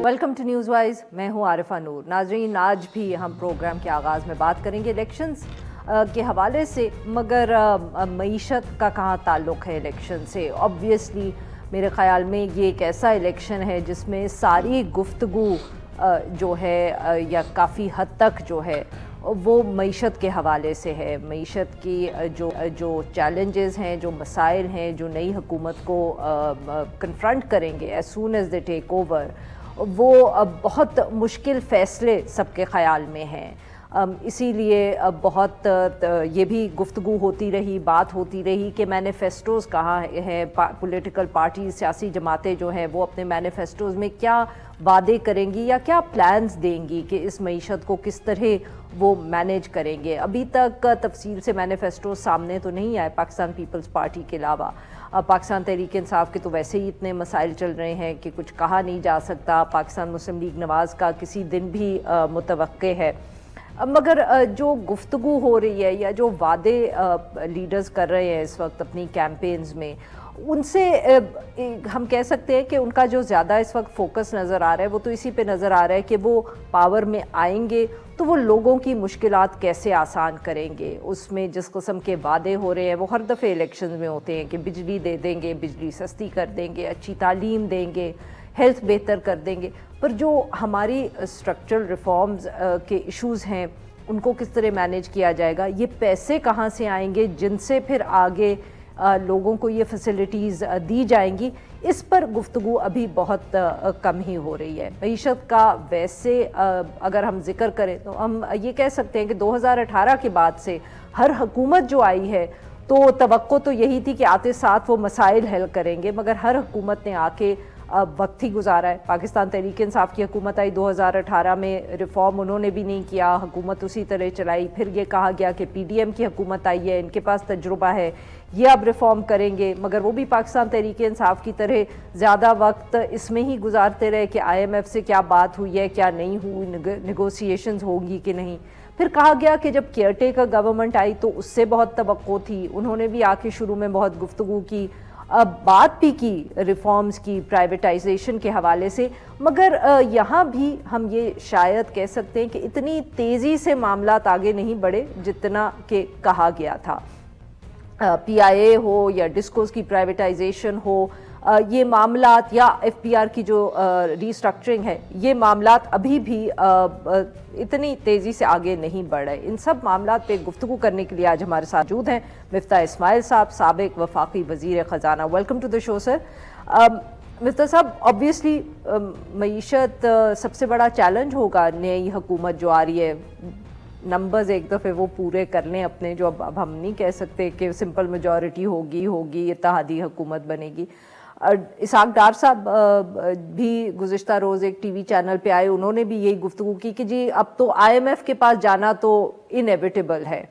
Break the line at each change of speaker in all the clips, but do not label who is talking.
Welcome to news wise, میں ہوں عارفہ نور۔ ناظرین، آج بھی ہم پروگرام کے آغاز میں بات کریں گے الیکشنز کے حوالے سے، مگر معیشت کا کہاں تعلق ہے الیکشن سے؟ آبویسلی میرے خیال میں یہ ایک ایسا الیکشن ہے جس میں ساری گفتگو جو ہے یا کافی حد تک جو ہے وہ معیشت کے حوالے سے ہے۔ معیشت کی جو چیلنجز ہیں، جو مسائل ہیں، جو نئی حکومت کو کنفرنٹ کریں گے as soon as they take over, وہ بہت مشکل فیصلے سب کے خیال میں ہیں۔ اسی لیے بہت یہ بھی گفتگو ہوتی رہی، بات ہوتی رہی کہ مینیفیسٹوز کہاں ہیں، پولیٹیکل پارٹیز، سیاسی جماعتیں جو ہیں وہ اپنے مینیفیسٹوز میں کیا وعدے کریں گی یا کیا پلانز دیں گی کہ اس معیشت کو کس طرح وہ مینیج کریں گے۔ ابھی تک تفصیل سے مینیفیسٹوز سامنے تو نہیں آئے پاکستان پیپلز پارٹی کے علاوہ۔ پاکستان تحریک انصاف کے تو ویسے ہی اتنے مسائل چل رہے ہیں کہ کچھ کہا نہیں جا سکتا۔ پاکستان مسلم لیگ نواز کا کسی دن بھی متوقع ہے، مگر جو گفتگو ہو رہی ہے یا جو وعدے لیڈرز کر رہے ہیں اس وقت اپنی کیمپینز میں، ان سے ہم کہہ سکتے ہیں کہ ان کا جو زیادہ اس وقت فوکس نظر آ رہا ہے وہ تو اسی پہ نظر آ رہا ہے کہ وہ پاور میں آئیں گے تو وہ لوگوں کی مشکلات کیسے آسان کریں گے۔ اس میں جس قسم کے وعدے ہو رہے ہیں وہ ہر دفعہ الیکشنز میں ہوتے ہیں کہ بجلی دے دیں گے، بجلی سستی کر دیں گے، اچھی تعلیم دیں گے، ہیلتھ بہتر کر دیں گے، پر جو ہماری اسٹرکچرل ریفارمز کے ایشوز ہیں ان کو کس طرح مینیج کیا جائے گا، یہ پیسے کہاں سے آئیں گے جن سے پھر آگے لوگوں کو یہ فیسلٹیز دی جائیں گی، اس پر گفتگو ابھی بہت کم ہی ہو رہی ہے۔ معیشت کا ویسے اگر ہم ذکر کریں تو ہم یہ کہہ سکتے ہیں کہ 2018 کے بعد سے ہر حکومت جو آئی ہے تو توقع تو یہی تھی کہ آتے ساتھ وہ مسائل حل کریں گے، مگر ہر حکومت نے آ کے وقت ہی گزارا ہے۔ پاکستان تحریک انصاف کی حکومت آئی 2018 میں، ریفارم انہوں نے بھی نہیں کیا، حکومت اسی طرح چلائی۔ پھر یہ کہا گیا کہ پی ڈی ایم کی حکومت آئی ہے، ان کے پاس تجربہ ہے، یہ اب ریفارم کریں گے، مگر وہ بھی پاکستان تحریک انصاف کی طرح زیادہ وقت اس میں ہی گزارتے رہے کہ آئی ایم ایف سے کیا بات ہوئی ہے، کیا نہیں ہوئی، نیگوسیشنز ہوگی کہ نہیں۔ پھر کہا گیا کہ جب کیئر ٹیکر گورنمنٹ آئی تو اس سے بہت توقع تھی، انہوں نے بھی آ کے شروع میں بہت گفتگو کی، بات بھی کی ریفارمز کی، پرائیویٹائزیشن کے حوالے سے، مگر یہاں بھی ہم یہ شاید کہہ سکتے ہیں کہ اتنی تیزی سے معاملات آگے نہیں بڑھے جتنا کہ کہا گیا تھا۔ پی آئی اے ہو یا ڈسکوز کی پرائیویٹائزیشن ہو، یہ معاملات یا ایف پی آر کی جو ری اسٹرکچرنگ ہے، یہ معاملات ابھی بھی اتنی تیزی سے آگے نہیں بڑھ رہے۔ ان سب معاملات پہ گفتگو کرنے کے لیے آج ہمارے ساتھ موجود ہیں مفتاح اسماعیل صاحب، سابق وفاقی وزیر خزانہ۔ ویلکم ٹو دا شو سر۔ مفتاح صاحب، آبویسلی معیشت سب سے بڑا چیلنج ہوگا نئی حکومت جو آ رہی ہے۔ نمبرز ایک دفعہ وہ پورے کر لیں اپنے، جو اب ہم نہیں کہہ سکتے کہ سمپل میجورٹی ہوگی، اتحادی حکومت بنے گی۔ اسحاق ڈار صاحب بھی گزشتہ روز ایک ٹی وی چینل پہ آئے، انہوں نے بھی یہی گفتگو کی کہ جی اب تو آئی ایم ایف کے پاس جانا تو انیویٹیبل ہے،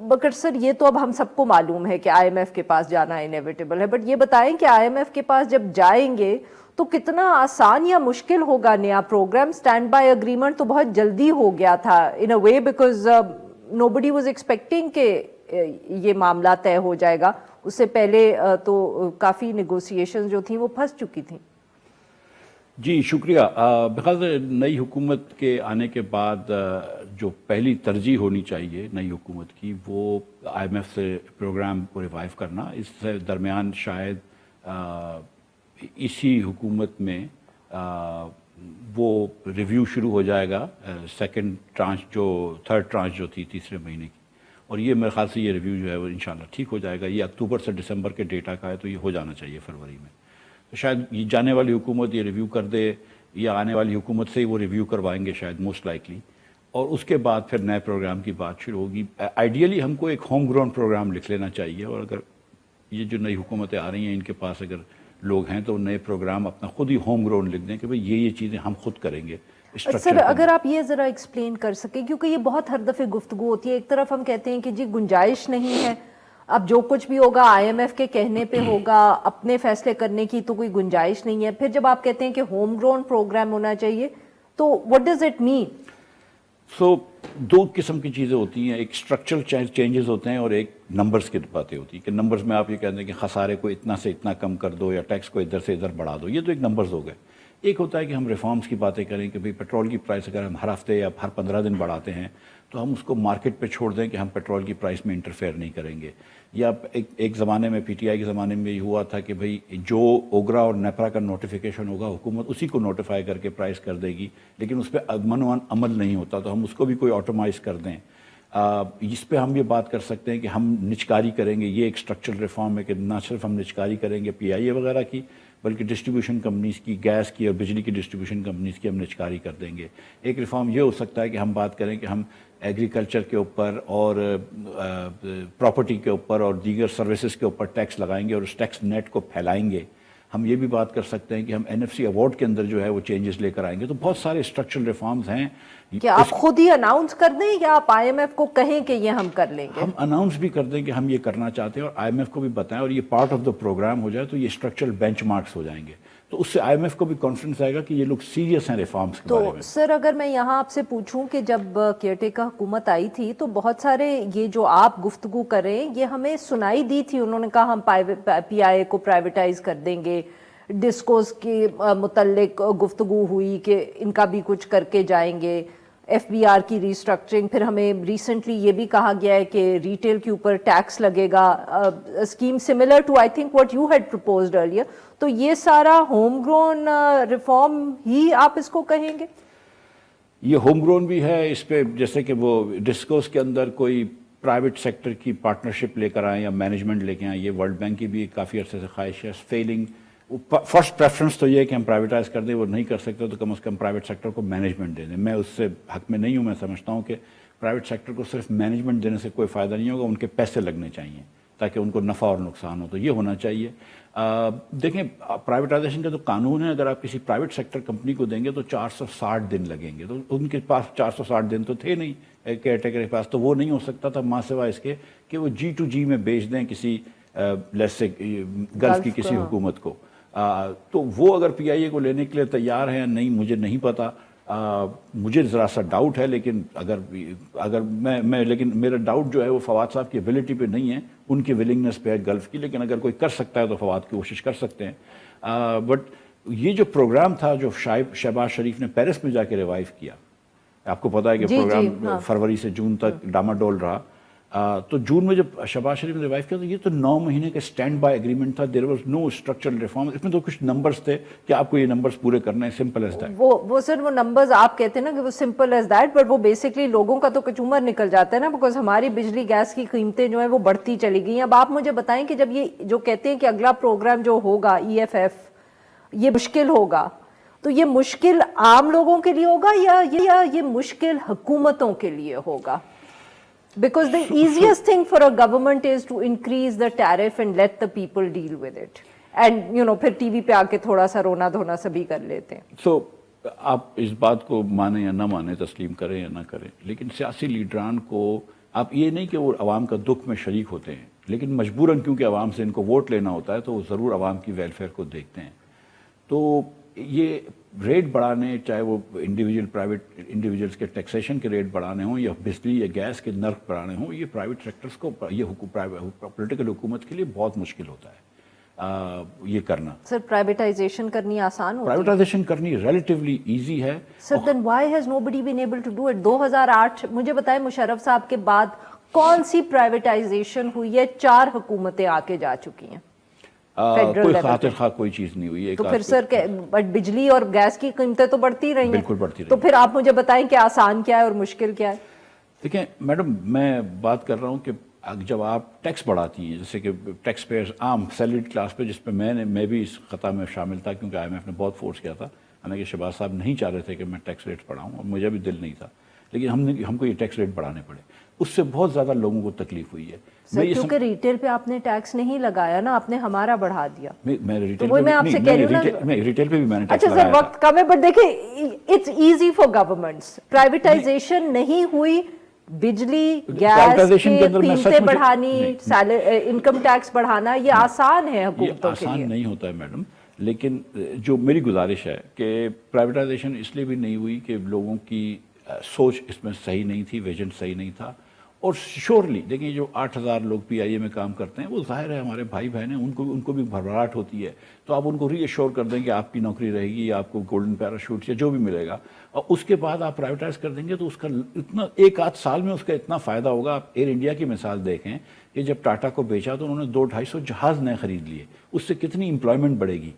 مگر سر یہ تو اب ہم سب کو معلوم ہے کہ آئی ایم ایف کے پاس جانا انیویٹیبل ہے، بٹ یہ بتائیں کہ آئی ایم ایف کے پاس جب جائیں گے تو کتنا آسان یا مشکل ہوگا نیا پروگرام؟ اسٹینڈ بائی اگریمنٹ تو بہت جلدی ہو گیا تھا in a way, because nobody was expecting کہ یہ معاملہ طے ہو جائے گا۔ اس سے پہلے تو کافی نیگوسیشن جو تھیں وہ پھنس چکی تھیں۔
جی شکریہ۔ بخاطر نئی حکومت کے آنے کے بعد جو پہلی ترجیح ہونی چاہیے نئی حکومت کی، وہ آئی ایم ایف سے پروگرام کو ریوائیو کرنا۔ اس سے درمیان شاید اسی حکومت میں وہ ریویو شروع ہو جائے گا، سیکنڈ ٹرانچ تھرڈ ٹرانچ جو تھی تیسرے مہینے کی، اور یہ میرے خیال سے یہ ریویو جو ہے وہ انشاءاللہ ٹھیک ہو جائے گا۔ یہ اکتوبر سے دسمبر کے ڈیٹا کا ہے تو یہ ہو جانا چاہیے فروری میں۔ تو شاید یہ جانے والی حکومت یہ ریویو کر دے یا آنے والی حکومت سے ہی وہ ریویو کروائیں گے شاید، موسٹ لائکلی، اور اس کے بعد پھر نئے پروگرام کی بات شروع ہوگی۔ آئیڈیلی ہم کو ایک ہوم گراؤنڈ پروگرام لکھ لینا چاہیے، اور اگر یہ جو نئی حکومتیں آ رہی ہیں ان کے پاس اگر لوگ ہیں تو نئے پروگرام اپنا خود ہی ہوم گراؤنڈ لکھ دیں کہ بھئی یہ چیزیں ہم خود کریں گے۔
سر اگر آپ یہ ذرا ایکسپلین کر سکیں، کیونکہ یہ بہت ہر دفعہ گفتگو ہوتی ہے، ایک طرف ہم کہتے ہیں کہ جی گنجائش نہیں ہے، اب جو کچھ بھی ہوگا آئی ایم ایف کے کہنے پہ ہوگا، اپنے فیصلے کرنے کی تو کوئی گنجائش نہیں ہے۔ پھر جب آپ کہتے ہیں کہ ہوم گراؤنڈ پروگرام ہونا چاہیے تو what does it mean؟
سو دو قسم کی چیزیں ہوتی ہیں، ایک اسٹرکچرل چینجز ہوتے ہیں اور ایک نمبرز کی باتیں ہوتی ہیں کہ نمبرز میں آپ یہ کہتے ہیں کہ خسارے کو اتنا سے اتنا کم کر دو یا ٹیکس کو ادھر سے ادھر بڑھا دو، یہ تو ایک نمبرز ہو گئے۔ ایک ہوتا ہے کہ ہم ریفارمز کی باتیں کریں کہ بھئی پیٹرول کی پرائس اگر ہم ہر ہفتے یا ہر 15 دن بڑھاتے ہیں تو ہم اس کو مارکیٹ پہ چھوڑ دیں کہ ہم پیٹرول کی پرائس میں انٹرفیئر نہیں کریں گے. یا ایک زمانے میں پی ٹی آئی کے زمانے میں یہ ہوا تھا کہ بھئی جو اوگرا اور نیپرا کا نوٹیفیکیشن ہوگا حکومت اسی کو نوٹیفائی کر کے پرائس کر دے گی, لیکن اس پہ عمل نہیں ہوتا, تو ہم اس کو بھی کوئی آٹومائز کر دیں. اس پہ ہم یہ بات کر سکتے ہیں کہ ہم نچکاری کریں گے. یہ ایک اسٹرکچرل ریفارم ہے کہ نہ صرف ہم نچکاری کریں گے پی آئی اے وغیرہ کی, بلکہ ڈسٹریبیوشن کمپنیز کی, گیس کی اور بجلی کی ڈسٹریبیوشن کمپنیز کی ہم نچکاری کر دیں گے. ایک ریفارم یہ ہو سکتا ہے کہ ہم بات کریں کہ ہم ایگریکلچر کے اوپر اور پراپرٹی کے اوپر اور دیگر سروسز کے اوپر ٹیکس لگائیں گے اور اس ٹیکس نیٹ کو پھیلائیں گے. ہم یہ بھی بات کر سکتے ہیں کہ ہم این ایف سی ایوارڈ کے اندر جو ہے وہ چینجز لے کر آئیں گے. تو بہت سارے اسٹرکچرل ریفارمز ہیں.
کیا آپ خود ہی اناؤنس کر دیں یا آپ آئی ایم ایف کو کہیں کہ یہ ہم کر لیں گے؟
ہم اناؤنس بھی کر دیں کہ ہم یہ کرنا چاہتے ہیں اور آئی ایم ایف کو بھی بتائیں, اور یہ پارٹ آف دا پروگرام ہو جائے تو یہ اسٹرکچرل بینچ مارکس ہو جائیں گے. تو اس سے آئی ایم ایف کو بھی کانفیڈنس آئے گا کہ یہ لوگ سیریس ہیں ریفارمز کے بارے میں.
تو سر اگر میں یہاں آپ سے پوچھوں کہ جب کیئر ٹیکر حکومت آئی تھی تو بہت سارے یہ جو آپ گفتگو کر رہے ہیں یہ ہمیں سنائی دی تھی. انہوں نے کہا ہم پی آئی اے کو پرائیویٹائز کر دیں گے, ڈسکوز کے متعلق گفتگو ہوئی کہ ان کا بھی کچھ کر کے جائیں گے, ایف بی آر کی ریسٹرکچرنگ, پھر ہمیں ریسنٹلی یہ بھی کہا گیا ہے کہ ریٹیل کے اوپر ٹیکس لگے گا, scheme similar to I think what you had proposed earlier. تو یہ سارا ہوم گرون ریفارم ہی آپ اس کو کہیں گے؟
یہ ہوم گرون بھی ہے. اس پہ جیسے کہ وہ ڈسکوز کے اندر کوئی پرائیویٹ سیکٹر کی پارٹنرشپ لے کر آئیں یا مینجمنٹ لے کے آئیں, یہ ورلڈ بینک کی بھی کافی عرصے سے خواہش ہے. فیلنگ فرسٹ پریفرنس تو یہ ہے کہ ہم پرائیویٹائز کر دیں, وہ نہیں کر سکتے تو کم از کم پرائیویٹ سیکٹر کو مینجمنٹ دے دیں. میں اس سے حق میں نہیں ہوں. میں سمجھتا ہوں کہ پرائیویٹ سیکٹر کو صرف مینجمنٹ دینے سے کوئی فائدہ نہیں ہوگا, ان کے پیسے لگنے چاہیے تاکہ ان کو نفع اور نقصان ہو. تو یہ ہونا چاہیے. دیکھیں پرائیویٹائزیشن کا جو قانون ہے, اگر آپ کسی پرائیویٹ سیکٹر کمپنی کو دیں گے تو 460 دن لگیں گے. تو ان کے پاس 460 دن تو تھے نہیں کیئر ٹیکر کے پاس, تو وہ نہیں ہو سکتا تھا ماں سوا اس کے کہ وہ جی ٹو جی میں بیچ دیں کسی لیٹس سے گلف کی کسی حکومت کو. تو وہ اگر پی آئی اے کو لینے کے لیے تیار ہیں نہیں مجھے نہیں پتا, مجھے ذرا سا ڈاؤٹ ہے. لیکن اگر میں لیکن میرا ڈاؤٹ جو ہے وہ فواد صاحب کی ایبلٹی پہ نہیں ہے, ان کی ولنگنس پہ ہے گلف کی. لیکن اگر کوئی کر سکتا ہے تو فواد کی کوشش کر سکتے ہیں. بٹ یہ جو پروگرام تھا جو شہباز شریف نے پیرس میں جا کے ریوائیو کیا, آپ کو پتا ہے کہ پروگرام فروری سے جون تک ڈاما ڈول رہا. تو جون میں جب شہباز شریف نے ریوائیو کیا تو یہ تو 9 مہینے کا اسٹینڈ بائی ایگریمنٹ تھا. There was no structural reform. اس میں تو کچھ نمبرز تھے کہ آپ کو یہ نمبرز پورے کرنے ہیں, سمپل ایز دیٹ.
وہ سر وہ نمبرز آپ کہتے ہیں نا کہ وہ سمپل ایز دیٹ, بٹ وہ بیسکلی لوگوں کا تو کچومر نکل جاتا ہے نا, بیکاز ہماری بجلی گیس کی قیمتیں جو ہیں وہ بڑھتی چلی گئی ہیں. اب آپ مجھے بتائیں کہ جب یہ جو کہتے ہیں کہ اگلا پروگرام جو ہوگا ای ایف ایف یہ مشکل ہوگا, تو یہ مشکل عام لوگوں کے لیے ہوگا یا یہ مشکل حکومتوں کے لیے ہوگا؟ Because the easiest thing for a government is to increase the tariff and let the people deal with it. And پھر ٹی وی پہ آ کے تھوڑا سا رونا دھونا سبھی کر لیتے ہیں.
So آپ اس بات کو مانیں یا نہ مانیں, تسلیم کریں یا نہ کریں, لیکن سیاسی لیڈران کو آپ یہ نہیں کہ وہ عوام کا دکھ میں شریک ہوتے ہیں, لیکن مجبوراً کیونکہ عوام سے ان کو ووٹ لینا ہوتا ہے تو وہ ضرور عوام کی ویلفیئر کو دیکھتے ہیں. تو یہ ریٹ بڑھانے, چاہے وہ پرائیویٹ انڈیویجولس کے ٹیکسیشن کے ریٹ بڑھانے ہوں یا بجلی یا گیس کے نرخ بڑھانے ہوں, یہ پرائیویٹ سیکٹرز کو, یہ پولیٹیکل حکومت کے لیے بہت مشکل ہوتا ہے یہ کرنا.
سر پرائیویٹائزیشن کرنی آسان ہوتی ہے؟
پرائیویٹائزیشن کرنی ریلیٹیولی ایزی ہے.
Sir then why has nobody been able to do it? 2008 مجھے بتائیں مشرف صاحب کے بعد کون سی پرائیویٹائزیشن ہوئی ہے؟ 4 حکومتیں آ کے جا چکی ہیں.
کوئی خاطر خواہ کوئی چیز نہیں ہوئی ہے.
تو پھر سر بجلی اور گیس کی قیمتیں تو بڑھتی رہی ہیں.
بالکل بڑھتی رہی.
تو پھر آپ مجھے بتائیں کہ آسان کیا ہے اور مشکل کیا ہے؟
دیکھیں میڈم, میں بات کر رہا ہوں کہ جب آپ ٹیکس بڑھاتی ہیں, جیسے کہ ٹیکس پیئرز عام سیلریڈ کلاس پہ, جس پہ میں بھی اس خطہ میں شامل تھا کیونکہ آئی ایم ایف نے بہت فورس کیا تھا, حالانکہ شہباز صاحب نہیں چاہ رہے تھے کہ میں ٹیکس ریٹ بڑھاؤں اور مجھے بھی دل نہیں تھا, لیکن ہم کو یہ ٹیکس ریٹ بڑھانے پڑے. اس سے بہت زیادہ لوگوں کو تکلیف ہوئی ہے.
کیونکہ ریٹیل پہ آپ نے ٹیکس نہیں لگایا نا, آپ نے ہمارا بڑھا دیا.
میں آپ سے کہہ رہی ہوں نا, ریٹیل پہ بھی میں نے ٹیکس
لگایا. اچھا سر وقت کم ہے, بٹ دیکھیں it's easy for governments. Privatisation نہیں ہوئی, بجلی گیس کی قیمتیں بڑھانی, انکم ٹیکس بڑھانا, یہ آسان ہے حکومتوں کے لیے.
آسان نہیں ہوتا ہے میڈم, لیکن جو میری گزارش ہے کہ پرائیویٹائزیشن اس لیے بھی نہیں ہوئی کہ لوگوں کی سوچ اس میں صحیح نہیں تھی, ویژن صحیح نہیں تھا, اور شیورلی دیکھیں جو 8,000 لوگ پی آئی اے میں کام کرتے ہیں وہ ظاہر ہے ہمارے بھائی بہن ہیں، ان کو بھی گھبراہٹ ہوتی ہے، تو آپ ان کو ری ایشور کر دیں کہ آپ کی نوکری رہے گی یا آپ کو گولڈن پیراشوٹ یا جو بھی ملے گا، اور اس کے بعد آپ پرائیویٹائز کر دیں گے تو اس کا اتنا ایک آدھ سال میں اس کا اتنا فائدہ ہوگا. آپ ایئر انڈیا کی مثال دیکھیں کہ جب ٹاٹا کو بیچا تو انہوں نے 200-250 جہاز نئے خرید لیے، اس سے کتنی امپلائمنٹ بڑھے گی.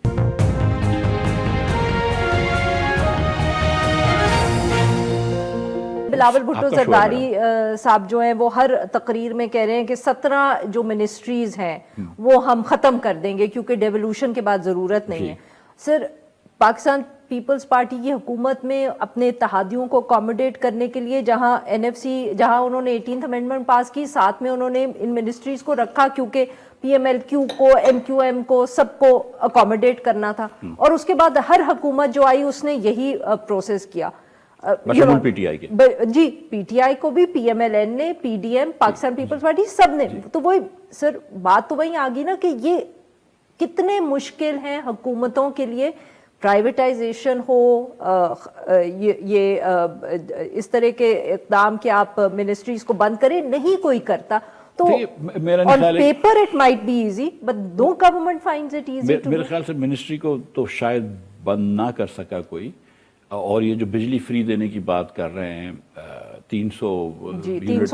بلاول بھٹو زرداری صاحب جو ہیں وہ ہر تقریر میں کہہ رہے ہیں کہ 17 جو منسٹریز ہیں وہ ہم ختم کر دیں گے کیونکہ ڈیولوشن کے بعد ضرورت نہیں ہے. سر پاکستان پیپلز پارٹی کی حکومت میں اپنے اتحادیوں کو اکوموڈیٹ کرنے کے لیے جہاں NFC جہاں انہوں نے 18th امینڈمنٹ پاس کی، ساتھ میں انہوں نے ان منسٹریز کو رکھا کیونکہ PMLQ کو MQM کو سب کو اکوموڈیٹ کرنا تھا، اور اس کے بعد ہر حکومت جو آئی اس نے یہی پروسیس کیا.
پی ٹی آئی کے
جی پی ٹی آئی کو بھی PMLN نے PDM پاکستان پیپلز پارٹی سب نے. تو وہی سر بات تو وہی آ گئی نا کہ یہ کتنے مشکل ہیں حکومتوں کے لیے پرائیویٹائزیشن ہو، یہ اس طرح کے اقدام کہ آپ منسٹریز کو بند کریں، نہیں کوئی کرتا. تو on paper it might be easy but no government finds it easy to do.
میرے خیال سے منسٹری کو تو شاید بند نہ کر سکا کوئی. اور یہ جو بجلی فری دینے کی بات کر رہے ہیں 300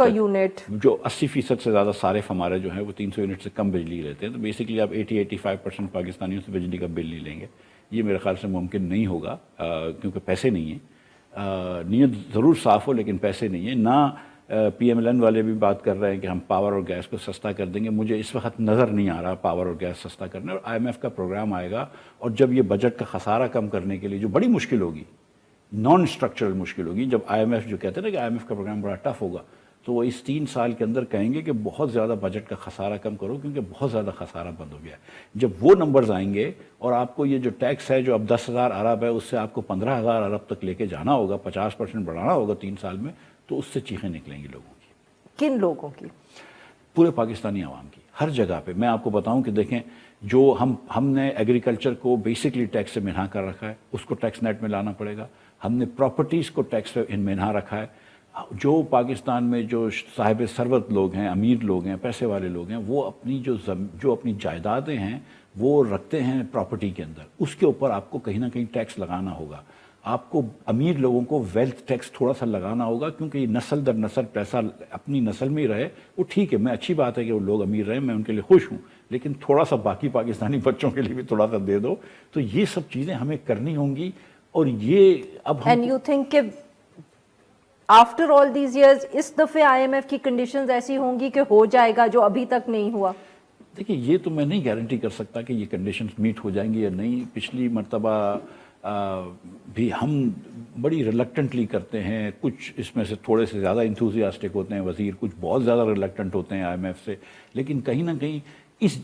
یونٹ
جو 80% سے زیادہ صارف ہمارے جو ہیں وہ 300 یونٹ سے کم بجلی لیتے ہیں، تو بیسکلی آپ 80-85% پاکستانیوں سے بجلی کا بل نہیں لیں گے. یہ میرے خیال سے ممکن نہیں ہوگا کیونکہ پیسے نہیں ہیں. نیت ضرور صاف ہو لیکن پیسے نہیں ہیں. نہ PMLN والے بھی بات کر رہے ہیں کہ ہم پاور اور گیس کو سستا کر دیں گے. مجھے اس وقت نظر نہیں آ رہا پاور اور گیس سستا کرنے. اور IMF کا پروگرام آئے گا اور جب یہ بجٹ کا خسارہ کم کرنے کے لیے جو بڑی مشکل ہوگی، نان اسٹرکچرل مشکل ہوگی، جب IMF جو کہتے ہیں نا کہ IMF کا پروگرام بڑا ٹف ہوگا، تو وہ اس 3 سال کے اندر کہیں گے کہ بہت زیادہ بجٹ کا خسارہ کم کرو کیونکہ بہت زیادہ خسارہ بند ہو گیا ہے. جب وہ نمبرز آئیں گے اور آپ کو یہ جو ٹیکس ہے جو اب 10,000 ارب ہے اس سے آپ کو 15,000 ارب تک لے کے جانا ہوگا، 50% بڑھانا ہوگا 3 سال میں، تو اس سے چیخیں نکلیں گی لوگوں کی.
کن لوگوں کی؟
پورے پاکستانی عوام کی، ہر جگہ پہ. میں آپ کو بتاؤں کہ دیکھیں جو ہم نے ایگریکلچر کو بیسکلی ٹیکس سے منہا کر رکھا ہے، اس کو ٹیکس نیٹ میں لانا پڑے گا. ہم نے پراپرٹیز کو ٹیکس پہ منہا رکھا ہے. جو پاکستان میں جو صاحب ثروت لوگ ہیں، امیر لوگ ہیں، پیسے والے لوگ ہیں، وہ اپنی جو اپنی جائیدادیں ہیں وہ رکھتے ہیں پراپرٹی کے اندر، اس کے اوپر آپ کو کہیں نہ کہیں ٹیکس لگانا ہوگا. آپ کو امیر لوگوں کو ویلتھ ٹیکس تھوڑا سا لگانا ہوگا کیونکہ یہ نسل در نسل پیسہ اپنی نسل میں ہی رہے. وہ ٹھیک ہے، میں اچھی بات ہے کہ وہ لوگ امیر رہیں، میں ان کے لیے خوش ہوں، لیکن تھوڑا سا باقی پاکستانی بچوں کے لیے بھی تھوڑا سا دے دو. تو یہ سب چیزیں ہمیں کرنی ہوں گی. اور یہ اب
اینڈ یو تھنک کہ آفٹر آل دیز ایئرز اس دفعہ IMF کی کنڈیشنز ایسی ہوں گی کہ ہو جائے گا جو ابھی تک نہیں ہوا؟
دیکھیں یہ تو میں نہیں گارنٹی کر سکتا کہ یہ کنڈیشنز میٹ ہو جائیں گی یا نہیں. پچھلی مرتبہ بھی ہم بڑی ریلکٹنٹلی کرتے ہیں، کچھ اس میں سے تھوڑے سے زیادہ انتھوزیاسٹک ہوتے ہیں وزیر، کچھ بہت زیادہ ریلکٹنٹ ہوتے ہیں IMF سے. لیکن کہیں نہ کہیں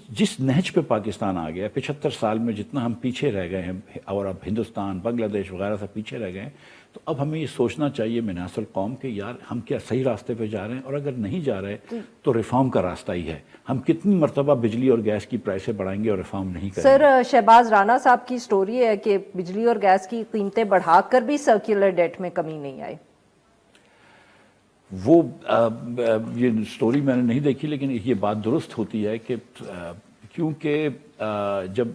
جس نہج پہ پاکستان آ گیا 75 سال میں، جتنا ہم پیچھے رہ گئے ہیں اور اب ہندوستان بنگلہ دیش وغیرہ سے پیچھے رہ گئے ہیں، تو اب ہمیں یہ سوچنا چاہیے منحصر القوم کہ یار ہم کیا صحیح راستے پہ جا رہے ہیں، اور اگر نہیں جا رہے تو ریفارم کا راستہ ہی ہے. ہم کتنی مرتبہ بجلی اور گیس کی پرائسیں بڑھائیں گے اور ریفارم نہیں کریں گے.
سر شہباز رانا صاحب کی سٹوری ہے کہ بجلی اور گیس کی قیمتیں بڑھا کر بھی سرکولر ڈیٹ میں کمی نہیں آئی.
وہ یہ سٹوری میں نے نہیں دیکھی، لیکن یہ بات درست ہوتی ہے کہ کیونکہ جب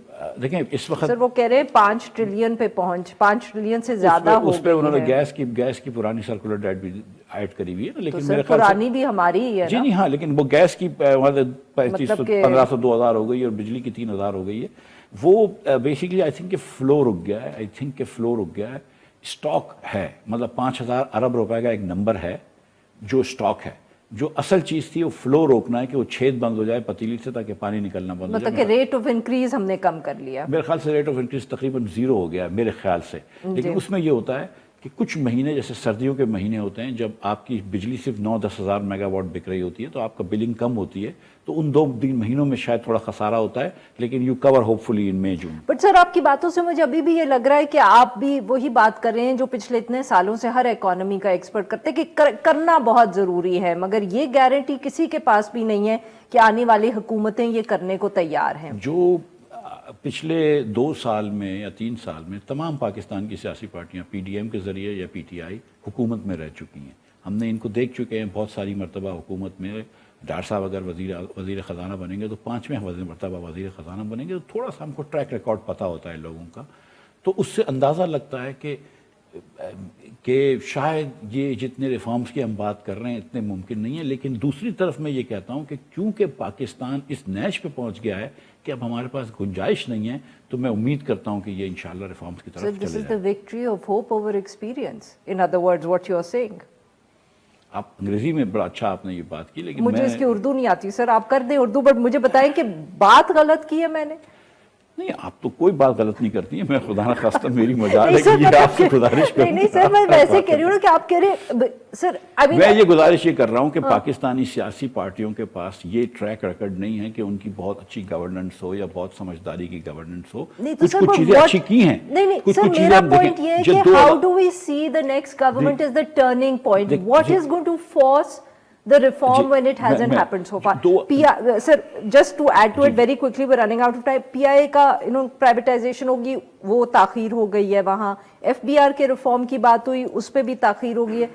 دیکھیں اس وقت
سر وہ کہہ رہے ہیں 5 ٹریلین پہ 5 ٹریلین سے زیادہ ہو گئی ہے.
اس پہ انہوں نے گیس کی پرانی سرکولر ڈیٹ بھی ایڈ کری ہوئی ہے نا. لیکن
میرے خیال پرانی بھی ہماری ہی ہے.
جی نہیں، ہاں، لیکن وہ گیس کی 1500 2000 ہو گئی ہے اور بجلی کی 3000 ہو گئی ہے. وہ بیسکلی آئی تھنک کہ فلو رک گیا ہے. اسٹاک ہے، مطلب 5000 ارب روپے کا ایک نمبر ہے جو اسٹاک ہے. جو اصل چیز تھی وہ فلو روکنا ہے کہ وہ چھید بند ہو جائے پتیلی سے تاکہ پانی نکلنا بند ہو جائے.
مطلب کہ ریٹ آف انکریز ہم نے کم کر لیا.
میرے خیال سے ریٹ آف انکریز تقریباً 0 ہو گیا میرے خیال سے. لیکن اس میں یہ ہوتا ہے کہ کچھ مہینے جیسے سردیوں کے مہینے ہوتے ہیں جب آپ کی بجلی صرف 9-10 ہزار میگا واٹ بک رہی ہوتی ہے تو آپ کا بلنگ کم ہوتی ہے، تو ان 2 مہینوں میں شاید تھوڑا خسارہ ہوتا ہے، لیکن یو کور ہوپ فلی ان مئی جون.
بٹ سر آپ کی باتوں سے مجھے ابھی بھی یہ لگ رہا ہے کہ آپ بھی وہی بات کر رہے ہیں جو پچھلے اتنے سالوں سے ہر اکانومی کا ایکسپرٹ کرتے ہیں کہ کرنا بہت ضروری ہے، مگر یہ گارنٹی کسی کے پاس بھی نہیں ہے کہ آنے والی حکومتیں یہ کرنے کو تیار ہیں.
جو پچھلے 2 سال میں یا 3 سال میں تمام پاکستان کی سیاسی پارٹیاں PDM کے ذریعے یا PTI حکومت میں رہ چکی ہیں، ہم نے ان کو دیکھ چکے ہیں بہت ساری مرتبہ حکومت میں. ڈار صاحب اگر وزیر خزانہ بنیں گے تو 5ویں مرتبہ وزیر خزانہ بنیں گے, تو تھوڑا سا ہم کو ٹریک ریکارڈ پتہ ہوتا ہے لوگوں کا, تو اس سے اندازہ لگتا ہے کہ شاید یہ جتنے ریفارمز کی ہم بات کر رہے ہیں اتنے ممکن نہیں ہیں. لیکن دوسری طرف میں یہ کہتا ہوں کہ کیونکہ پاکستان اس نیچ پہ پہنچ گیا ہے کہ اب ہمارے پاس گنجائش نہیں ہے, تو میں امید کرتا ہوں کہ یہ انشاءاللہ ریفارمز کی طرف چلے جائے.
So this is the victory of hope over experience. In other words, what you are saying.
آپ انگریزی میں بڑا اچھا آپ نے یہ بات کی, لیکن
مجھے اس کی اردو نہیں آتی سر, آپ کر دیں اردو, بٹ مجھے بتائیں کہ بات غلط کی ہے میں نے.
نہیں, آپ تو کوئی بات غلط نہیں کرتی ہیں, میں خدا نخواستہ میری مجال ہے کہ یہ آپ سے گزارش کروں.
نہیں سر, میں ویسے کہہ رہی ہوں کہ آپ کہہ رہے سر,
میں یہ گزارش یہ کر رہا ہوں کہ پاکستانی سیاسی پارٹیوں کے پاس یہ ٹریک ریکارڈ نہیں ہے کہ ان کی بہت اچھی گورننس ہو یا بہت سمجھداری کی گورننس ہو. کچھ چیزیں اچھی کی ہیں.
نہیں سر, میرا پوائنٹ یہ ہے کہ how do we see the next government is the turning point? What is going to force the reform when it hasn't happened so far? Sir, just to add to it very quickly, we're running out of time. PIA کا privatization ہوگی, وہ تاخیر ہو گئی ہے وہاں. FBR کے reform کی بات ہوئی, اس پہ بھی تاخیر ہو گئی ہے.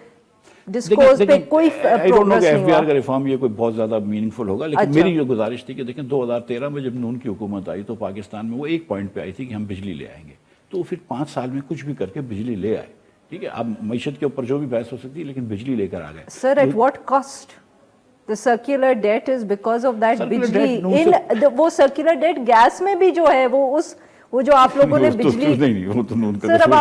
ڈسکورس پہ کوئی پروگریس نہیں ہوا.
FBR کا ریفارم یہ کوئی بہت زیادہ میننگ فل ہوگا, لیکن میری یہ گزارش تھی کہ دیکھیں 2013 میں جب نون کی حکومت آئی تو پاکستان میں وہ ایک پوائنٹ پہ آئی تھی کہ ہم بجلی لے آئیں گے, تو پھر 5 سال میں کچھ بھی کر کے بجلی لے آئے. ٹھیک ہے, اب معیشت کے اوپر جو بھی بحث ہو سکتی ہے, لیکن بجلی لے کر آ گئے.
Sir, at what cost? The circular debt is because of that بجلی. وہ circular debt گیس میں بھی جو ہے وہ جو آپ لوگوں نے بجلی, سر اب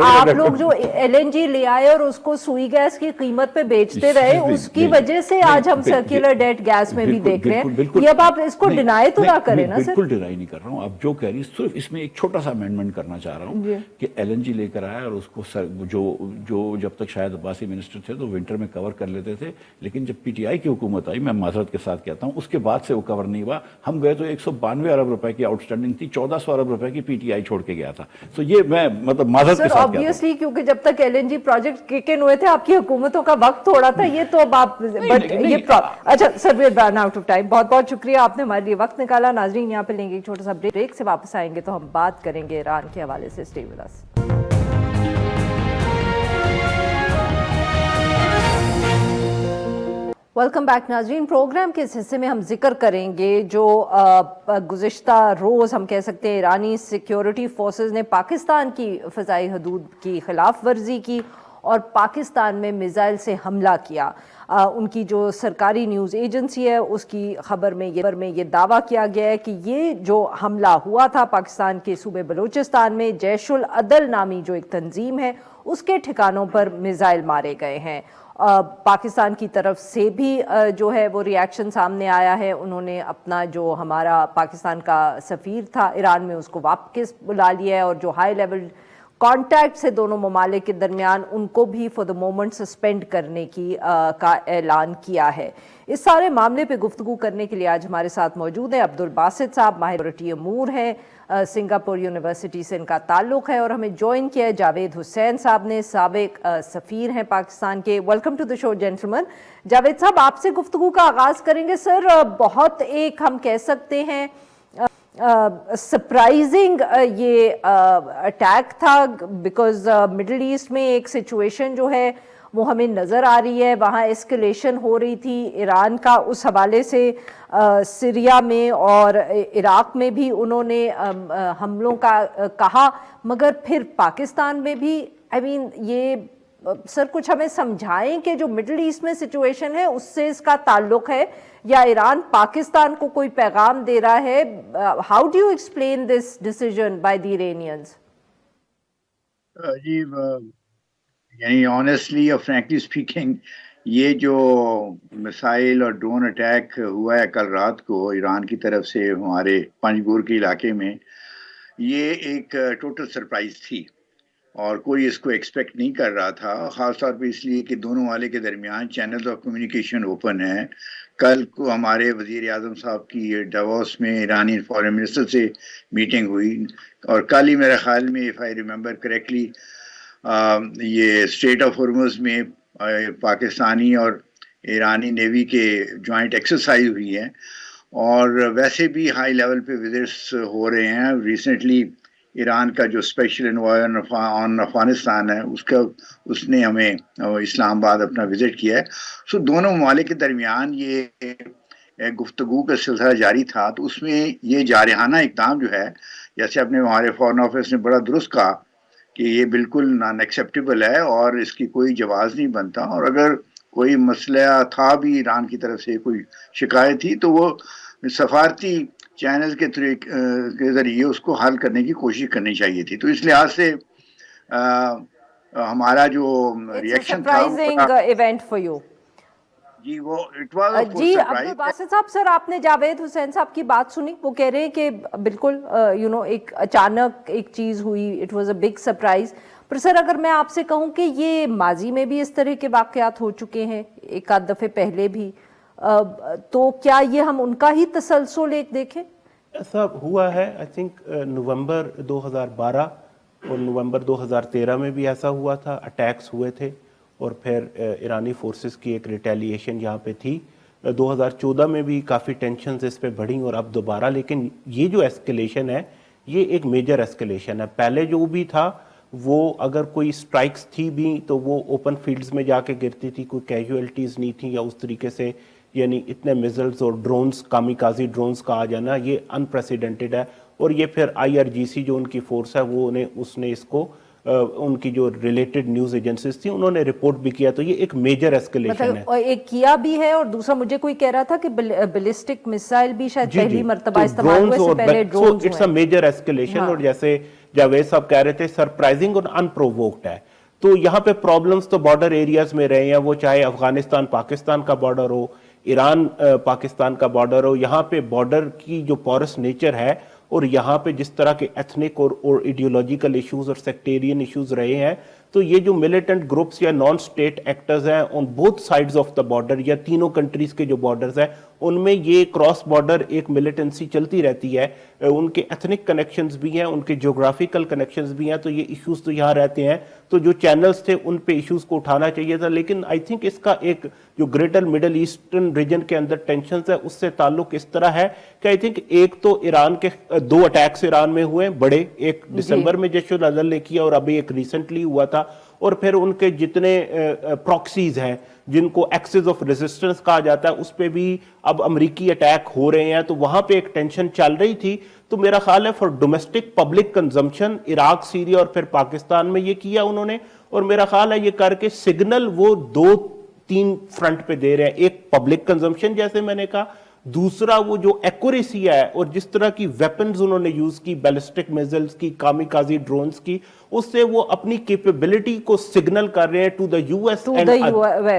آپ لوگ جو LNG لے آئے اور اس کو سوئی گیس کی قیمت پہ بیچتے رہے, اس کی وجہ سے آج ہم سرکولر ڈیٹ گیس میں بھی دیکھ رہے ہیں. یہ اب آپ اس کو ڈینائی تو نہ کریں نا سر.
بالکل ڈینائی نہیں کر رہا ہوں, آپ جو کہہ رہی ہیں صرف اس میں ایک چھوٹا سا امینڈمنٹ کرنا چاہ رہا ہوں کہ LNG لے کر آیا اور اس کو جو جب تک شاید عباسی منسٹر تھے تو ونٹر میں کور کر لیتے تھے, لیکن جب PTI کی حکومت آئی, میں معذرت کے ساتھ کہتا ہوں, اس کے بعد سے وہ کور نہیں ہوا. ہم گئے تو 192 ارب روپے کی آؤٹ اسٹینڈنگ تھی, 1400 ارب روپے کی PTI چھوڑ کے گیا تھا. تو یہ میں مطلب معذرت کے ساتھ کہتا ہوں.
obviously کیونکہ جب تک LNG پروجیکٹ کک ان ہوئے تھے آپ کی حکومتوں کا وقت تھوڑا تھا, یہ تو اب آپ اچھا سر, وی رن آؤٹ آف ٹائم. بہت بہت شکریہ, آپ نے ہمارے لیے وقت نکالا. ناظرین, یہاں پہ لیں گے ایک چھوٹا سا بریک, سے واپس آئیں گے تو ہم بات کریں گے ایران کے حوالے سے. Stay with us. Welcome back ناظرین. پروگرام کے اس حصے میں ہم ذکر کریں گے جو گزشتہ روز ہم کہہ سکتے ہیں ایرانی سیکیورٹی فورسز نے پاکستان کی فضائی حدود کی خلاف ورزی کی اور پاکستان میں میزائل سے حملہ کیا. ان کی جو سرکاری نیوز ایجنسی ہے اس کی خبر میں یہ دعویٰ کیا گیا ہے کہ یہ جو حملہ ہوا تھا پاکستان کے صوبے بلوچستان میں, جیش العدل نامی جو ایک تنظیم ہے اس کے ٹھکانوں پر میزائل مارے گئے ہیں. پاکستان کی طرف سے بھی جو ہے وہ ریاکشن سامنے آیا ہے. انہوں نے اپنا جو ہمارا پاکستان کا سفیر تھا ایران میں اس کو واپس بلا لیا ہے, اور جو ہائی لیول کانٹیکٹ سے دونوں ممالک کے درمیان ان کو بھی فار دا مومنٹ سسپینڈ کرنے کا اعلان کیا ہے. اس سارے معاملے پہ گفتگو کرنے کے لیے آج ہمارے ساتھ موجود ہیں عبدالباسط صاحب, ماہر سیکورٹی امور ہیں, سنگاپور یونیورسٹی سے ان کا تعلق ہے, اور ہمیں جوائن کیا ہے جاوید حسین صاحب نے, سابق سفیر ہیں پاکستان کے. ویلکم ٹو دی شو جینٹلمن. جاوید صاحب, آپ سے گفتگو کا آغاز کریں گے. سر, بہت ایک ہم کہہ سکتے ہیں سرپرائزنگ یہ اٹیک تھا, بیکاز مڈل ایسٹ میں ایک سچویشن جو ہے وہ ہمیں نظر آ رہی ہے, وہاں ایسکلیشن ہو رہی تھی ایران کا اس حوالے سے. سیریا میں اور عراق میں بھی انہوں نے حملوں کا کہا, مگر پھر پاکستان میں بھی. یہ سر کچھ ہمیں سمجھائیں کہ جو مڈل ایسٹ میں سچویشن ہے اس سے اس کا تعلق ہے, یا ایران پاکستان کو کوئی پیغام دے رہا ہے؟ How do you explain this decision by the Iranians?
جی یعنی آنیسٹلی اور فرینکلی اسپیکنگ, یہ جو میسائل اور ڈرون اٹیک ہوا ہے کل رات کو ایران کی طرف سے ہمارے پنجگور کے علاقے میں, یہ ایک ٹوٹل سرپرائز تھی اور کوئی اس کو ایکسپیکٹ نہیں کر رہا تھا, خاص طور پہ اس لیے کہ دونوں والے کے درمیان چینلز آف کمیونیکیشن اوپن ہیں. کل کو ہمارے وزیر اعظم صاحب کی ڈیووس میں ایرانی فارن منسٹر سے میٹنگ ہوئی, اور کل ہی میرے خیال میں اف آئی ریممبر کریکٹلی یہ اسٹریٹ آف ہرمز میں پاکستانی اور ایرانی نیوی کے جوائنٹ ایکسرسائز ہوئی ہیں, اور ویسے بھی ہائی لیول پہ وزٹس ہو رہے ہیں. ریسنٹلی ایران کا جو اسپیشل انوائر آن افغانستان ہے اس نے ہمیں اسلام آباد اپنا وزٹ کیا ہے. سو دونوں ممالک کے درمیان یہ گفتگو کا سلسلہ جاری تھا. تو اس میں یہ جارحانہ اقدام جو ہے، جیسے اپنے ہمارے فارن آفس نے بڑا درست کہا کہ یہ بالکل نان ایکسیپٹیبل ہے اور اس کی کوئی جواز نہیں بنتا. اور اگر کوئی مسئلہ تھا بھی ایران کی طرف سے کوئی شکایت تھی تو وہ سفارتی چینل کے ذریعے اس کو حل کرنے کی کوشش کرنی چاہیے تھی. تو اس لحاظ سے ہمارا جو ریئیکشن تھا وہ
سرپرائزنگ ایونٹ فار یو.
جی وہ اٹ واز آف
جی
کورس
عبدالباسط صاحب، سر آپ نے جاوید حسین صاحب کی بات سنی؟ وہ کہہ رہے ہیں کہ بالکل ایک اچانک ایک چیز ہوئی، it was a big surprise. پر سر اگر میں آپ سے کہوں کہ یہ ماضی میں بھی اس طرح کے واقعات ہو چکے ہیں ایک آدھ دفعے پہلے بھی، تو کیا یہ ہم ان کا ہی تسلسل ایک دیکھیں؟
ایسا ہوا ہے آئی تھنک نومبر 2012 اور نومبر 2013 میں بھی ایسا ہوا تھا، اٹیکس ہوئے تھے اور پھر ایرانی فورسز کی ایک ریٹیلیشن یہاں پہ تھی. 2014 میں بھی کافی ٹینشنز اس پہ بڑھیں اور اب دوبارہ. لیکن یہ جو ایسکیلیشن ہے یہ ایک میجر ایسکیلیشن ہے. پہلے جو بھی تھا وہ اگر کوئی سٹرائکس تھی بھی تو وہ اوپن فیلڈز میں جا کے گرتی تھی، کوئی کیجویلٹیز نہیں تھی یا اس طریقے سے، یعنی اتنے میزلز اور ڈرونز، کامیکازی ڈرونز کا آ جانا یہ انپریسیڈنٹڈ ہے. اور یہ پھر IRGC جو ان کی فورس ہے وہ اس نے اس کو ان کی جو ریلیٹڈ نیوز ایجنسیز تھیں انہوں نے رپورٹ بھی کیا. تو یہ ایک میجر ایسکیلیشن ہے.
ایک کیا بھی ہے اور دوسرا مجھے کوئی کہہ رہا تھا کہ بیلسٹک میسائل بھی شاید پہلی مرتبہ استعمال ہوئے سے پہلے ڈرونز
اٹس اے میجر ایسکیلیشن. اور جیسے جاوید صاحب کہہ رہے تھے سرپرائزنگ اور انپرووکڈ ہے. تو یہاں پہ پرابلمز تو بارڈر ایریاز میں رہے ہیں، وہ چاہے افغانستان پاکستان کا بارڈر ہو، ایران پاکستان کا بارڈر ہو. یہاں پہ بارڈر کی جو پورس نیچر ہے اور یہاں پہ جس طرح کے ایتھنک اور ایڈیولوجیکل ایشوز اور سیکٹیرین ایشوز رہے ہیں، تو یہ جو ملیٹنٹ گروپس یا نان سٹیٹ ایکٹرز ہیں on both sides of the border یا تینوں کنٹریز کے جو بارڈرز ہیں ان میں یہ کراس بارڈر ایک ملیٹنسی چلتی رہتی ہے. ان کے ایتھنک کنیکشنز بھی ہیں، ان کے جیوگرافیکل کنیکشنز بھی ہیں. تو یہ ایشوز تو یہاں رہتے ہیں. تو جو چینلز تھے ان پہ ایشوز کو اٹھانا چاہیے تھا. لیکن آئی تھنک اس کا ایک جو گریٹر مڈل ایسٹرن ریجن کے اندر ٹینشنز ہے اس سے تعلق اس طرح ہے کہ آئی تھنک ایک تو ایران کے 2 اٹیکس ایران میں ہوئے بڑے، ایک دسمبر میں جیش العدل نے کیا اور ابھی ایک ریسنٹلی ہوا تھا. اور پھر ان کے جتنے پراکسیز ہیں جن کو ایکسس آف ریزسٹنس کہا جاتا ہے اس پہ بھی اب امریکی اٹیک ہو رہے ہیں. تو وہاں پہ ایک ٹینشن چل رہی تھی. تو میرا خیال ہے for domestic public consumption Iraq, Syria اور پھر پاکستان میں یہ کیا انہوں نے. اور میرا خیال ہے یہ کر کے سگنل وہ 2-3 فرنٹ پہ دے رہے ہیں. ایک پبلک کنزمپشن جیسے میں نے کہا، دوسرا وہ جو ایکوریسی ہے اور جس طرح کی ویپنز انہوں نے یوز کی، بیلسٹک میزلز کی، کامیکازی ڈرونز کی، اس سے وہ اپنی کیپیبلٹی کو سگنل کر رہے ہیں to the US and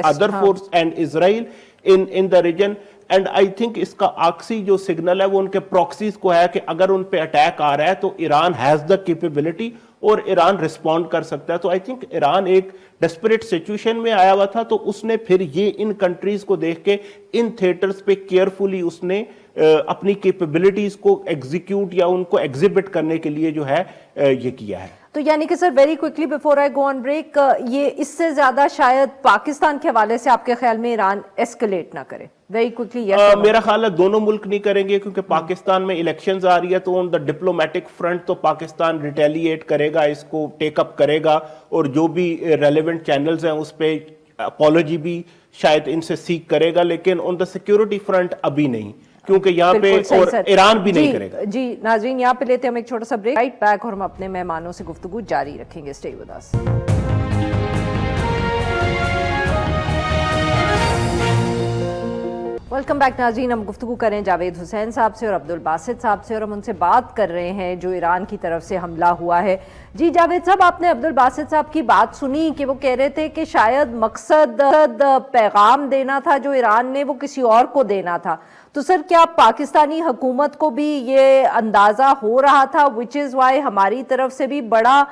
other force and Israel in the region. And I think اس کا آکسی جو سگنل ہے وہ ان کے پراکسیز کو ہے کہ اگر ان پہ اٹیک آ رہا ہے تو ایران ہیز دا کیپیبلٹی اور ایران رسپونڈ کر سکتا ہے. تو آئی تھنک ایران ایک ڈیسپریٹ سچویشن میں آیا ہوا تھا. تو اس نے پھر یہ ان کنٹریز کو دیکھ کے ان تھیٹرز پہ کیئرفلی اس نے اپنی کیپیبلٹیز کو ایگزیکیوٹ یا ان کو ایگزیبٹ کرنے کے لیے جو ہے یہ کیا ہے.
تو یعنی کہ سر very quickly before I go on break, یہ اس سے زیادہ شاید پاکستان کے حوالے سے آپ کے خیال میں ایران ایسکلیٹ نہ کرے؟ Very quickly.
میرا خیال ہے دونوں ملک نہیں کریں گے کیونکہ پاکستان میں الیکشنز آ رہی ہے. تو آن دا ڈپلومیٹک فرنٹ تو پاکستان ریٹیلیٹ کرے گا، اس کو ٹیک اپ کرے گا اور جو بھی ریلیونٹ چینلز ہیں اس پہ اپولوجی بھی شاید ان سے سیکھ کرے گا. لیکن آن دا سیکیورٹی فرنٹ ابھی نہیں، کیونکہ یہاں پہ اور ایران بھی نہیں کرے گا.
جی ناظرین، یہاں پہ لیتے ہم ایک چھوٹا سا بریک، رائٹ بیک، اور ہم اپنے مہمانوں سے گفتگو جاری رکھیں گے. Stay with us. Welcome back ناظرین. ہم گفتگو کریں جاوید حسین صاحب سے اور عبدالباسط صاحب سے، اور ہم ان سے بات کر رہے ہیں جو ایران کی طرف سے حملہ ہوا ہے. جی جاوید صاحب، آپ نے عبدالباسط صاحب کی بات سنی کہ وہ کہہ رہے تھے کہ شاید مقصد پیغام دینا تھا جو ایران نے وہ کسی اور کو دینا تھا. تو سر کیا پاکستانی حکومت کو بھی یہ اندازہ ہو رہا تھا وچ از وائی ہماری طرف سے بھی بڑا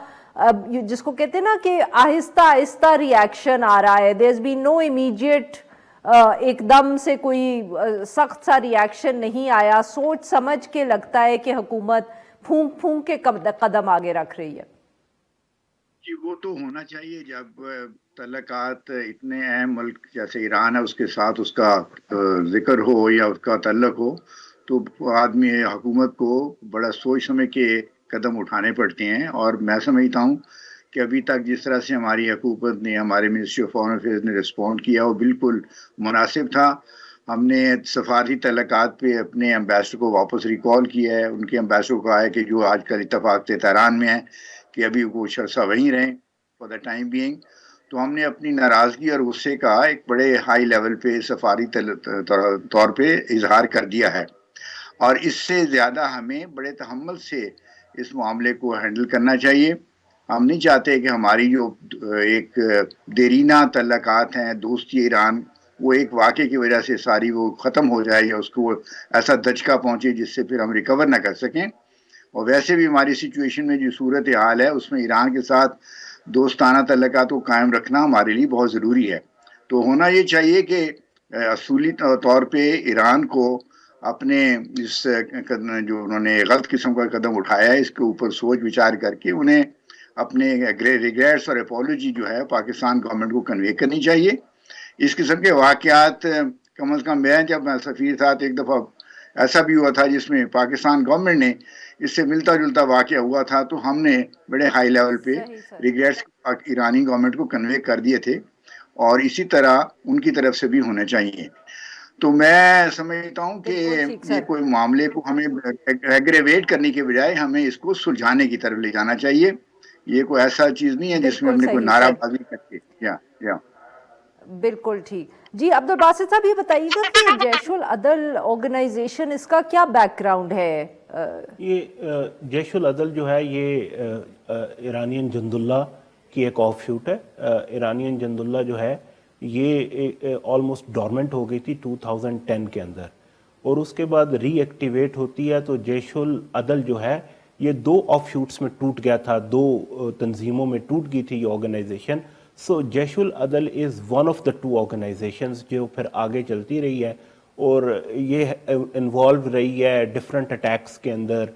جس کو کہتے ہیں نا کہ آہستہ آہستہ ریاکشن آ رہا ہے؟ دیر از بین نو امیڈیٹ، ایک دم سے کوئی سخت سا ریاکشن نہیں آیا. سوچ سمجھ کے لگتا ہے کہ حکومت پھونک پھونک کے قدم آگے رکھ رہی ہے.
جی وہ تو ہونا چاہیے. جب تعلقات اتنے اہم ملک جیسے ایران ہے اس کے ساتھ اس کا ذکر ہو یا اس کا تعلق ہو تو آدمی حکومت کو بڑا سوچ سمجھ کے قدم اٹھانے پڑتے ہیں. اور میں سمجھتا ہوں کہ ابھی تک جس طرح سے ہماری حکومت نے, ہمارے منسٹری آف فارن افیئرز نے رسپونڈ کیا وہ بالکل مناسب تھا. ہم نے سفارتی تعلقات پہ اپنے امبیسڈر کو واپس ریکال کیا ہے. ان کے امبیسڈر کو کہا ہے کہ جو آج کل اتفاق تہران میں ہے کہ ابھی کچھ عرصہ وہیں رہیں فار دا ٹائم بینگ. تو ہم نے اپنی ناراضگی اور غصے کا ایک بڑے ہائی لیول پہ سفارتی طور پہ اظہار کر دیا ہے, اور اس سے زیادہ ہمیں بڑے تحمل سے اس معاملے کو ہینڈل کرنا چاہیے. ہم نہیں چاہتے کہ ہماری جو ایک دیرینہ تعلقات ہیں دوستی ایران, وہ ایک واقعے کی وجہ سے ساری وہ ختم ہو جائے یا اس کو ایسا دھچکا پہنچے جس سے پھر ہم ریکور نہ کر سکیں. اور ویسے بھی ہماری سچویشن میں جو صورت حال ہے اس میں ایران کے ساتھ دوستانہ تعلقات کو قائم رکھنا ہمارے لیے بہت ضروری ہے. تو ہونا یہ چاہیے کہ اصولی طور پہ ایران کو اپنے اس جو انہوں نے غلط قسم کا قدم اٹھایا ہے اس کے اوپر سوچ وچار کر کے انہیں اپنے ریگریٹس اور اپولوجی جو ہے پاکستان گورنمنٹ کو کنوے کرنی چاہیے. اس قسم کے واقعات کم از کم میں جب سفیر تھا تو ایک دفعہ ایسا بھی ہوا تھا جس میں پاکستان گورنمنٹ نے اس سے ملتا جلتا واقعہ ہوا تھا, تو ہم نے بڑے ہائی لیول پہ ریگریٹس ایرانی گورنمنٹ کو کنوے کر دیے تھے, اور اسی طرح ان کی طرف سے بھی ہونے چاہیے. تو میں سمجھتا ہوں کہ یہ کوئی معاملے کو ہمیں ایگریویٹ کرنے کے بجائے ہمیں اس کو سلجھانے کی طرف لے جانا چاہیے. یہ کوئی ایسا چیز نہیں ہے جس میں ہم نے کوئی نعرہ بازی کر کے یا
بالکل ٹھیک. جی عبدالباسط صاحب یہ بتائیے گا کہ جیش العدل آرگنائزیشن اس کا کیا بیک گراؤنڈ ہے؟
یہ جیش العدل جو ہے یہ ایرانین جند اللہ کی ایک آف شوٹ ہے. ایرانین جند اللہ جو ہے یہ آلموسٹ ڈورمنٹ ہو گئی تھی 2010 کے اندر, اور اس کے بعد ری ایکٹیویٹ ہوتی ہے. تو جیش العدل جو ہے یہ 2 آف شوٹس میں ٹوٹ گیا تھا, 2 تنظیموں میں ٹوٹ گئی تھی یہ آرگنائزیشن. سو جیش العدل is one of the 2 organisations جو پھر آگے چلتی رہی ہے, اور یہ انوالو رہی ہے ڈفرینٹ اٹیکس کے اندر,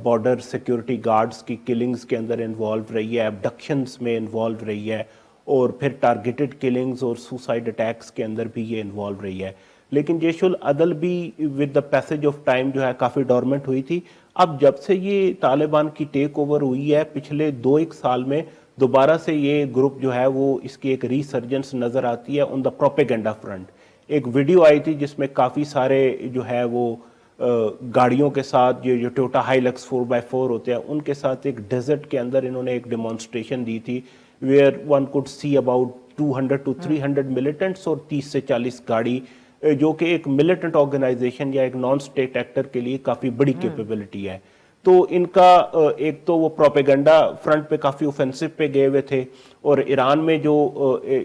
بارڈر سیکیورٹی گارڈز کی کلنگز کے اندر انوالو رہی ہے, ابڈکشنز میں انوالو رہی ہے, اور پھر ٹارگیٹڈ کلنگز اور سوسائڈ اٹیکس کے اندر بھی یہ انوالو رہی ہے. لیکن جیش العدل بھی with the passage of time جو ہے کافی ڈورمنٹ ہوئی تھی. اب جب سے یہ طالبان کی ٹیک اوور ہوئی ہے پچھلے 2-1 سال میں دوبارہ سے یہ گروپ جو ہے وہ اس کی ایک ریسرجنس نظر آتی ہے آن دا پروپیگنڈا فرنٹ. ایک ویڈیو آئی تھی جس میں کافی سارے جو ہے وہ گاڑیوں کے ساتھ جو ٹوٹا ہائیلکس 4x4 ہوتے ہیں ان کے ساتھ ایک ڈیزرٹ کے اندر انہوں نے ایک ڈیمانسٹریشن دی تھی, where one could see about 200 to 300 militants اور 30 سے 40 گاڑی, جو کہ ایک ملیٹنٹ آرگنائزیشن یا ایک نان اسٹیٹ ایکٹر کے لیے کافی بڑی کیپیبلٹی ہے. تو ان کا ایک تو وہ پروپیگنڈا فرنٹ پہ کافی اوفینسو پہ گئے ہوئے تھے, اور ایران میں جو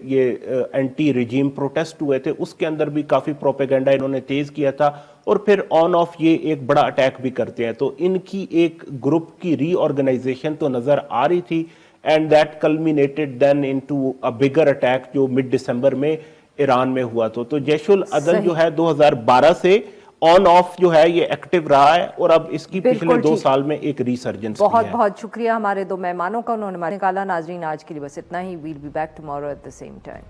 یہ اینٹی ریجیم پروٹیسٹ ہوئے تھے اس کے اندر بھی کافی پروپیگنڈا انہوں نے تیز کیا تھا, اور پھر آن آف یہ ایک بڑا اٹیک بھی کرتے ہیں. تو ان کی ایک گروپ کی ری آرگنائزیشن تو نظر آ رہی تھی, and that culminated then into a bigger attack جو مڈ دسمبر میں ایران میں ہوا. تو جیش العدل جو ہے 2012 سے آن آف جو ہے یہ ایکٹیو رہا ہے, اور اب اس کی پچھلے 2 سال میں ایک ریسرجنس بھی ہے.
بہت بہت شکریہ ہمارے 2 مہمانوں کا, انہوں نے نکالا. ناظرین آج کے لیے بس اتنا ہی. We'll be back tomorrow at the same time.